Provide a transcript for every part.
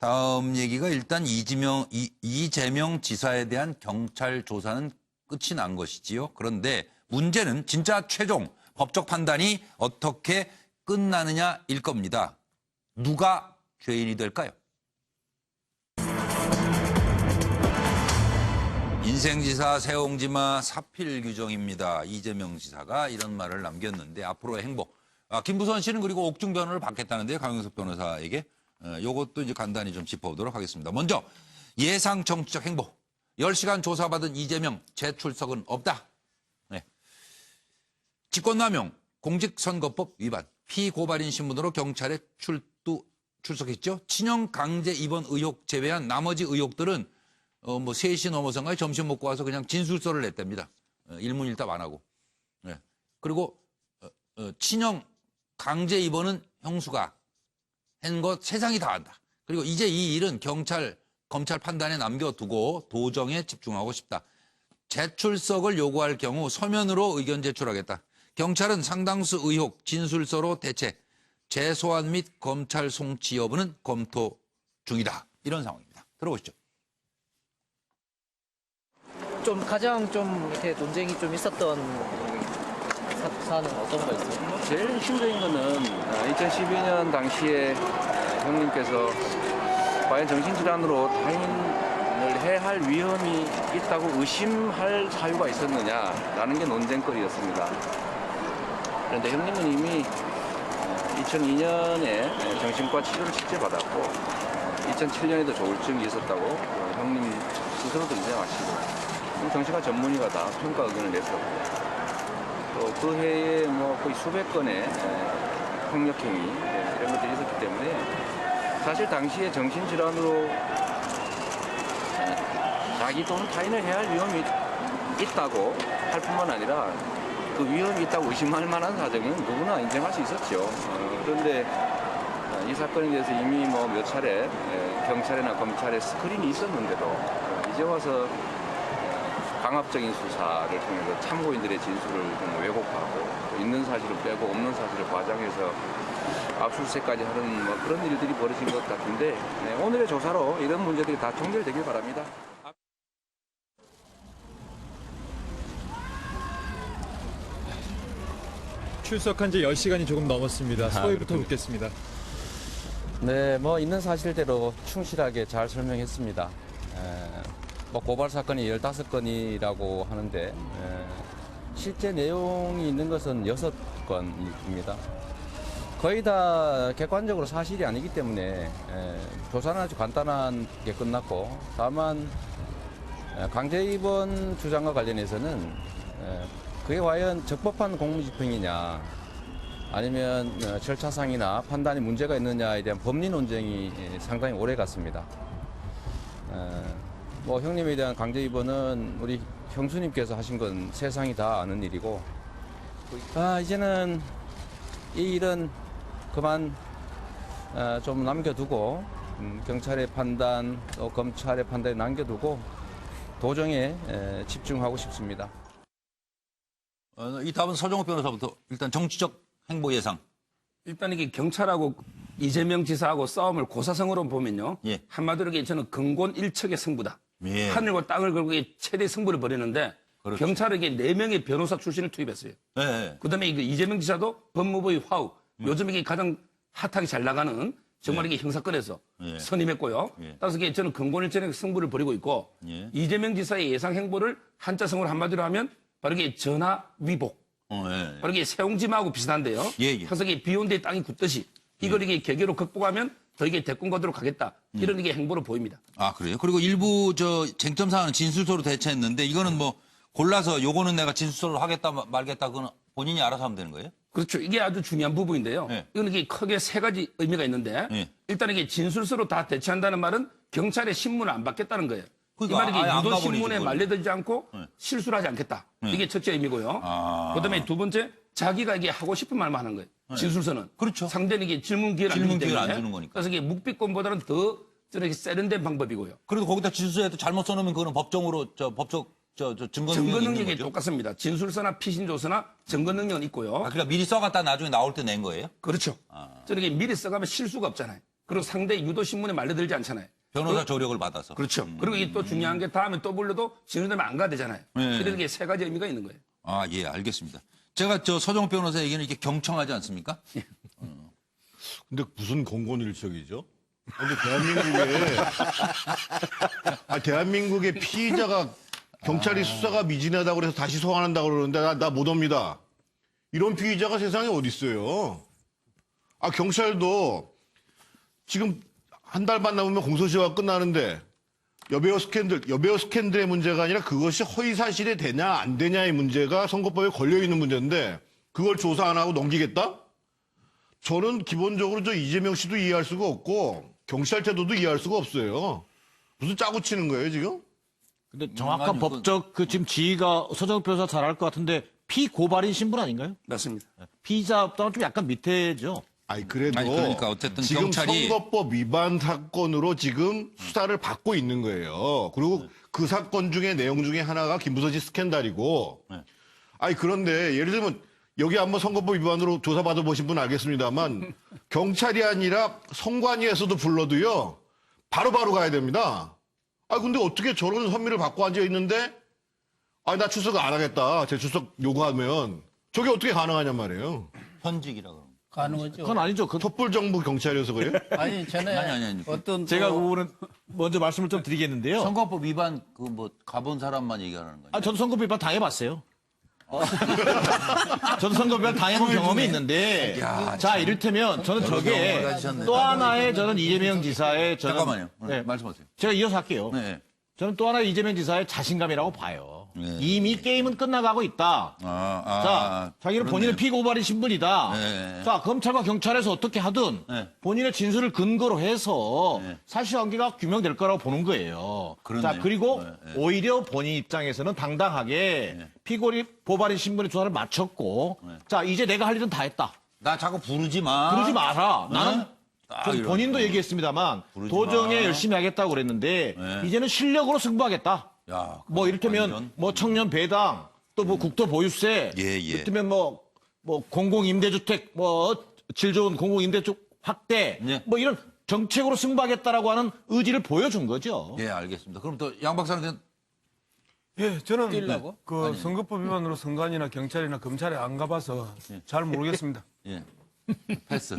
다음 얘기가 일단 이재명 지사에 대한 경찰 조사는 끝이 난 것이지요. 그런데 문제는 진짜 최종 법적 판단이 어떻게 끝나느냐일 겁니다. 누가 죄인이 될까요? 인생지사 세옹지마 사필 규정입니다. 이재명 지사가 이런 말을 남겼는데 앞으로의 행보. 김부선 씨는 그리고 옥중 변호를 받겠다는데요. 강용석 변호사에게. 요것도 이제 간단히 좀 짚어보도록 하겠습니다. 먼저 예상 정치적 행보. 10시간 조사받은 이재명 재출석은 없다. 네. 직권남용, 공직선거법 위반, 피고발인 신분으로 경찰에 출석했죠. 친형 강제 입원 의혹 제외한 나머지 의혹들은 3시 넘어서인가요? 점심 먹고 와서 그냥 진술서를 냈답니다. 일문일답 안 하고. 네. 그리고 친형 강제 입원은 형수가 한 것 세상이 다 안다. 그리고 이제 이 일은 검찰 판단에 남겨두고 도정에 집중하고 싶다. 재출석을 요구할 경우 서면으로 의견 제출하겠다. 경찰은 상당수 의혹 진술서로 대체, 재소환 및 검찰 송치 여부는 검토 중이다. 이런 상황입니다. 들어보시죠. 가장 이렇게 논쟁이 좀 있었던 사안은 어떤 거 있어요? 제일 핵심적인 거는 2012년 당시에 형님께서 과연 정신질환으로 타인을 해야 할 위험이 있다고 의심할 사유가 있었느냐라는 게 논쟁거리였습니다. 그런데 형님은 이미 2002년에 정신과 치료를 실제 받았고 2007년에도 조울증이 있었다고 형님 스스로도 인정하시고 정신과 전문의가 다 평가 의견을 냈었고 또 그 해에 거의 수백 건의 폭력행위 이런 것들이 있었기 때문에 사실 당시에 정신질환으로 자기 또는 타인을 해야 할 위험이 있다고 할 뿐만 아니라 그 위험이 있다고 의심할 만한 사정은 누구나 인정할 수 있었죠. 그런데 이 사건에 대해서 이미 몇 차례 경찰이나 검찰에 스크린이 있었는데도 이제 와서 강압적인 수사를 통해서 참고인들의 진술을 좀 왜곡하고 있는 사실을 빼고 없는 사실을 과장해서 압수수색까지 하는 그런 일들이 벌어진 것 같은데 오늘의 조사로 이런 문제들이 다 종결되길 바랍니다. 출석한 지 10시간이 조금 넘었습니다. 소회부터 묻겠습니다. 네, 있는 사실대로 충실하게 잘 설명했습니다. 고발 사건이 15건이라고 하는데 실제 내용이 있는 것은 6건입니다. 거의 다 객관적으로 사실이 아니기 때문에 조사는 아주 간단하게 끝났고 다만 강제 입원 주장과 관련해서는 그게 과연 적법한 공무집행이냐 아니면 절차상이나 판단이 문제가 있느냐에 대한 법리 논쟁이 상당히 오래 갔습니다. 형님에 대한 강제 입원은 우리 형수님께서 하신 건 세상이 다 아는 일이고 이제는 이 일은 그만 좀 남겨두고 경찰의 판단 또 검찰의 판단에 남겨두고 도정에 집중하고 싶습니다. 이 답은 서정욱 변호사부터 일단 정치적 행보 예상. 일단 이게 경찰하고 이재명 지사하고 싸움을 고사성어로 보면요. 예. 한마디로 저는 근곤 일척의 승부다. 예. 하늘과 땅을 걸고 최대 승부를 벌이는데 그렇죠. 경찰에게 4명의 변호사 출신을 투입했어요. 네. 그다음에 이재명 지사도 법무부의 화우. 요즘 이게 가장 핫하게 잘 나가는 정말 이게 형사건에서 선임했고요. 따라서 이게 저는 근곤 일척의 승부를 벌이고 있고 이재명 지사의 예상 행보를 한자성어로 한마디로 하면 바로 이게 전화 위복. 바로 이게 세옹지마하고 비슷한데요. 그래서 이게 비온 데에 땅이 굳듯이 이걸 이게 계계로 극복하면 더 이게 대권과도로 가겠다. 이런 이게 행보로 보입니다. 아, 그래요? 그리고 일부 쟁점 사안은 진술서로 대체했는데 이거는 골라서 요거는 내가 진술서로 하겠다 말겠다 그건 본인이 알아서 하면 되는 거예요? 그렇죠. 이게 아주 중요한 부분인데요. 이건 이게 크게 3가지 의미가 있는데 일단 이게 진술서로 다 대체한다는 말은 경찰의 신문을 안 받겠다는 거예요. 그러니까 이 말이 유도 신문에 그거는. 말려들지 않고 실수를 하지 않겠다. 이게 첫째 의미고요. 그다음에 두 번째 자기가 이게 하고 싶은 말만 하는 거예요. 진술서는. 그렇죠. 상대는 이게 질문 기회를 안 주기 때문에. 안 주는 거니까. 그래서 이게 묵비권보다는 더 저렇게 세련된 방법이고요. 그래도 거기다 진술서에도 잘못 써놓으면 그거는 법적으로 법적 증거 능력이 똑같습니다. 진술서나 피신조서나 증거 능력은 있고요. 그러니까 미리 써갔다 나중에 나올 때 낸 거예요? 그렇죠. 저렇게 미리 써가면 실수가 없잖아요. 그리고 상대 유도 신문에 말려들지 않잖아요. 변호사 조력을 받아서. 그렇죠. 그리고 이게 또 중요한 게 다음에 또 불러도 진술되면 안 가되잖아요. 네. 그래서 이게 세 가지 의미가 있는 거예요. 아, 예, 알겠습니다. 제가 서정욱 변호사 얘기는 이렇게 경청하지 않습니까? 근데 무슨 공권일척이죠? 근데 대한민국에 대한민국의 피의자가 경찰이 수사가 미진하다고 그래서 다시 소환한다고 그러는데 나 못 옵니다. 이런 피의자가 세상에 어디 있어요? 경찰도 지금 한 달 반 남으면 공소시효가 끝나는데 여배우 스캔들의 문제가 아니라 그것이 허위 사실이 되냐 안 되냐의 문제가 선거법에 걸려 있는 문제인데 그걸 조사 안 하고 넘기겠다? 저는 기본적으로 이재명 씨도 이해할 수가 없고 경찰 제도도 이해할 수가 없어요. 무슨 짜고 치는 거예요 지금? 근데 정확한 아니, 법적 지금 지위가 서정욱 변호사 잘 알 것 같은데 피고발인 신분 아닌가요? 맞습니다. 피의자보다는 좀 약간 밑에죠. 그래도 아니, 그러니까 어쨌든 지금 경찰이- 선거법 위반 사건으로 지금 수사를 받고 있는 거예요. 그리고 그 사건 중에 내용 중에 하나가 김부선 씨 스캔들이고. 그런데 예를 들면 여기 한번 선거법 위반으로 조사받아 보신 분 알겠습니다만 경찰이 아니라 선관위에서도 불러도요 바로바로 가야 됩니다. 근데 어떻게 저런 혐의를 받고 앉아 있는데 나 출석 안 하겠다. 제 출석 요구하면 저게 어떻게 가능하냔 말이에요. 현직이라 그러면. 가능하죠. 그건 아니죠. 촛불 정부 경찰이어서 그래요? 아니 전에 아니. 어떤 제가 또 그 부분은 먼저 말씀을 좀 드리겠는데요. 선거법 위반 가본 사람만 얘기하는 거예요. 저도 선거법 위반 당해봤어요. 저도 선거법 위반 당해본 경험이 있는데, 자 이를테면 저는 저게 경험을 가지셨네. 또 하나의 저는 이재명 지사의 잠깐만요. 네, 말씀하세요. 제가 이어서 할게요. 네. 저는 또 하나의 이재명 지사의 자신감이라고 봐요. 네. 이미 게임은 끝나가고 있다. 자, 자기는 본인은 피고발인 신분이다. 네. 자, 검찰과 경찰에서 어떻게 하든 네. 본인의 진술을 근거로 해서 네. 사실관계가 규명될 거라고 보는 거예요. 그렇네요. 자, 그리고 네. 오히려 본인 입장에서는 당당하게 피고발인 신분의 조사를 마쳤고, 자, 이제 내가 할 일은 다 했다. 나 자꾸 부르지 마. 부르지 마라. 나는 좀 이런 본인도 거. 얘기했습니다만 부르지 도정에 마. 열심히 하겠다고 그랬는데 네. 이제는 실력으로 승부하겠다. 야, 뭐 이를테면 완전. 뭐 청년 배당 또 뭐 국토 보유세 예. 이를테면 뭐 공공 임대주택 뭐 질 좋은 공공 임대주택 확대 예. 뭐 이런 정책으로 승부하겠다라고 하는 의지를 보여준 거죠. 예, 알겠습니다. 그럼 또 양 박사는 예, 저는 뛰려고? 그 선거법 위반으로 선관이나 경찰이나 검찰에 안 가봐서 잘 모르겠습니다. 예. 패스.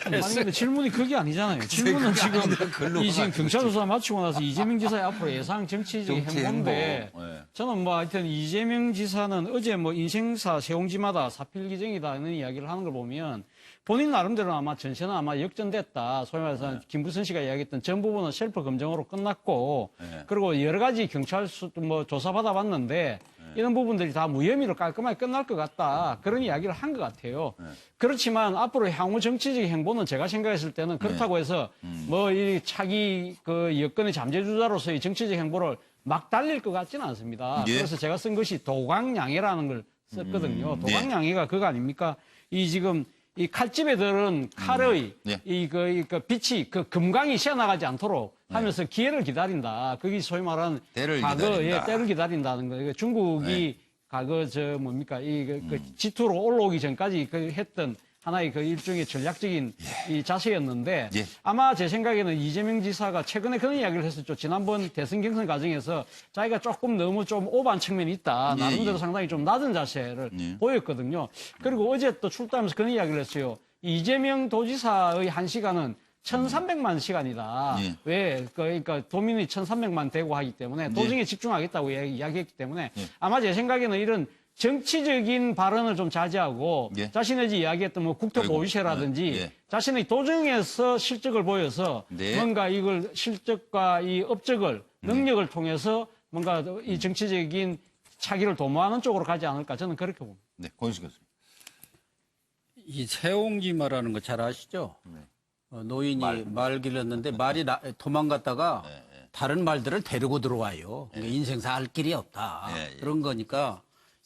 아니 근데 질문이 그게 아니잖아요. 질문은 지금 이 지금 경찰 조사 마치고 나서 이재명 지사의 앞으로 예상 정치적인 정치 행보인데 행보. 예. 저는 뭐 하여튼 이재명 지사는 어제 뭐 인생사 세옹지마다 사필기정이다는 이야기를 하는 걸 보면 본인 나름대로 아마 전세는 아마 역전됐다. 소위 말해서 김부선 씨가 이야기했던 전 부분은 셀프 검증으로 끝났고 그리고 여러 가지 경찰 뭐 조사 받아봤는데 이런 부분들이 다 무혐의로 깔끔하게 끝날 것 같다. 그런 이야기를 한 것 같아요. 그렇지만 앞으로 향후 정치적 행보는 제가 생각했을 때는 그렇다고 해서 뭐 이 차기 그 여권의 잠재주자로서의 정치적 행보를 막 달릴 것 같지는 않습니다. 예. 그래서 제가 쓴 것이 도광양해라는 걸 썼거든요. 네. 도광양해가 그거 아닙니까? 이 지금 이 칼집에 들은 칼의 네. 그 빛이 그 금광이 새어나가지 않도록 하면서 기회를 기다린다. 그게 소위 말하는 때를 과거에 기다린다. 때를 기다린다는 거예요. 중국이 과거 뭡니까 그 G2로 올라오기 전까지 그 했던 하나의 그 일종의 전략적인 이 자세였는데 예. 아마 제 생각에는 이재명 지사가 최근에 그런 이야기를 했었죠. 지난번 대선 경선 과정에서 자기가 조금 너무 좀 오버한 측면이 있다. 예, 나름대로 예. 상당히 좀 낮은 자세를 예. 보였거든요. 그리고 어제 또 출두하면서 그런 이야기를 했어요. 이재명 도지사의 한 시간은 1,300만 시간이다. 예. 왜? 그러니까 도민이 1,300만 되고 하기 때문에 도정에 집중하겠다고 이야기했기 때문에 아마 제 생각에는 이런 정치적인 발언을 좀 자제하고 예. 자신의 이야기했던 뭐 국토 아이고, 보유세라든지 예. 자신의 도정에서 실적을 보여서 네. 뭔가 이걸 실적과 이 업적을 능력을 통해서 뭔가 이 정치적인 차기를 도모하는 쪽으로 가지 않을까 저는 그렇게 봅니다. 네, 권수 교수님. 이 세옹지마라는 거 잘 아시죠? 노인이 말 길렀는데 말이 도망갔다가 다른 말들을 데리고 들어와요. 그러니까 인생사 할 길이 없다. 그런 거니까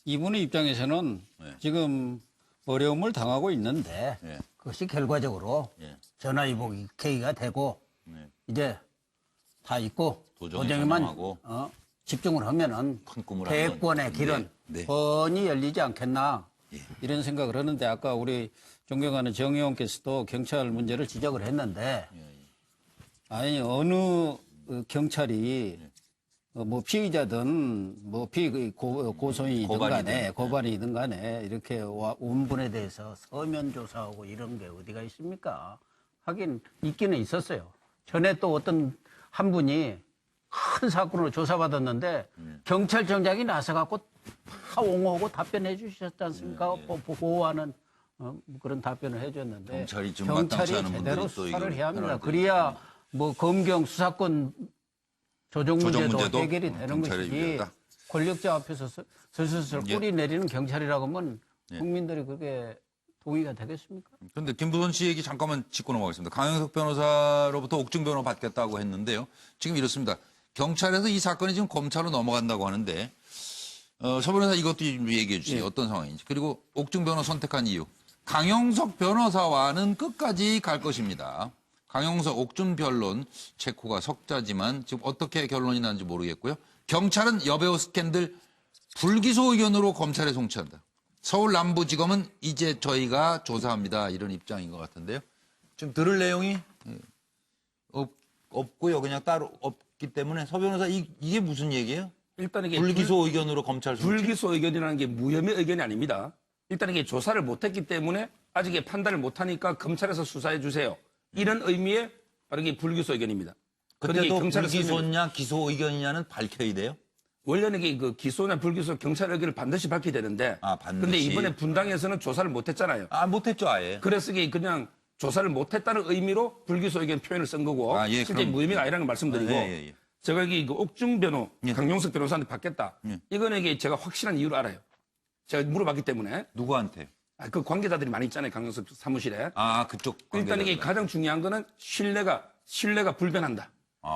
이분의 입장에서는 지금 어려움을 당하고 있는데 그것이 결과적으로 전화위복 계기가 되고 이제 다 있고 도정에 도정에만 전념하고. 집중을 하면은 큰 꿈을 대권의 한번. 길은 네. 뻔히 열리지 않겠나 이런 생각을 하는데 아까 우리 존경하는 정 의원께서도 경찰 문제를 지적을 했는데 아니 어느 경찰이 뭐 피의자든 뭐 고소인이든 간에 고발이든 간에 이렇게 온 분에 대해서 서면 조사하고 이런 게 어디가 있습니까? 하긴 있기는 있었어요. 전에 또 어떤 한 분이 큰 사건으로 조사받았는데 경찰청장이 나서갖고 다 옹호하고 답변해 주셨지 않습니까? 보호하는 그런 답변을 해줬는데 경찰이 좀 경찰이 마땅치 않은 제대로 분들이 또 수사를 이걸 해야 합니다. 해놔야 그래야 뭐 검경 수사권 조정 문제도 문제도 해결이 되는 경찰의 것이지 유리하다. 권력자 앞에서 슬슬 예. 꼬리 내리는 경찰이라고 하면 국민들이 그게 동의가 되겠습니까? 그런데 김부선 씨 얘기 잠깐만 짚고 넘어가겠습니다. 강영석 변호사로부터 옥중 변호 받겠다고 했는데요. 지금 이렇습니다. 경찰에서 이 사건이 지금 검찰로 넘어간다고 하는데 서 변호사 이것도 좀 얘기해 주세요. 어떤 상황인지. 그리고 옥중 변호 선택한 이유. 강영석 변호사와는 끝까지 갈 것입니다. 강영석 옥중 변론 체코가 석자지만 지금 어떻게 결론이 나는지 모르겠고요. 경찰은 여배우 스캔들 불기소 의견으로 검찰에 송치한다. 서울 남부지검은 이제 저희가 조사합니다. 이런 입장인 것 같은데요. 좀 들을 내용이 없고요. 그냥 따로 없기 때문에 서 변호사 이게 무슨 얘기예요? 일단 이게 불기소 의견으로 검찰 송치. 불기소 의견이라는 게 무혐의 의견이 아닙니다. 일단 이게 조사를 못했기 때문에 아직 판단을 못하니까 검찰에서 수사해 주세요. 이런 의미의 바로 이게 불기소 의견입니다. 그때도 경찰에서 불기소냐 기소 의견이냐는 밝혀야 돼요? 원래는 이게 그 기소나 불기소 경찰 의견을 반드시 밝혀야 되는데 반드시. 근데 이번에 분당에서는 조사를 못했잖아요. 못했죠 아예. 그래서 이게 그냥 조사를 못했다는 의미로 불기소 의견 표현을 쓴 거고 실제 그럼. 무혐의가 아니라는 걸 말씀드리고 제가 여기 그 옥중 변호, 강용석 변호사한테 받겠다. 이거는 이게 제가 확실한 이유를 알아요. 제가 물어봤기 때문에. 누구한테? 그 관계자들이 많이 있잖아요. 강용석 사무실에. 그쪽 일단 이게 가장 중요한 거는 신뢰가 불변한다.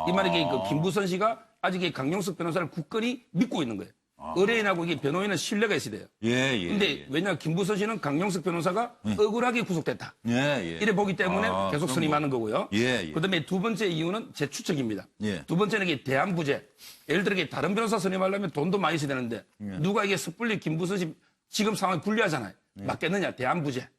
이 말이 이게 그 김부선 씨가 아직 이 강용석 변호사를 굳건히 믿고 있는 거예요. 의뢰인하고 이게 변호인은 신뢰가 있어야 돼요. 근데 왜냐 김부선 씨는 강용석 변호사가 억울하게 구속됐다. 이래 보기 때문에 계속 선임하는 거고요. 그다음에 두 번째 이유는 제 추측입니다. 두 번째는 이게 대안부재. 예를 들어 이게 다른 변호사 선임하려면 돈도 많이 써야 되는데 누가 이게 섣불리 김부선 씨 지금 상황이 불리하잖아요. 맞겠느냐 대안부재.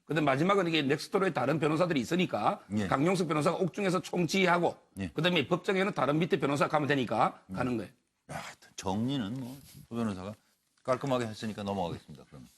그다음 마지막은 이게 넥스트로에 다른 변호사들이 있으니까 강용석 변호사가 옥중에서 총지하고 그다음에 법정에는 다른 밑에 변호사 가면 되니까 가는 거예요. 정리는 서 변호사가 깔끔하게 했으니까 넘어가겠습니다. 그러면.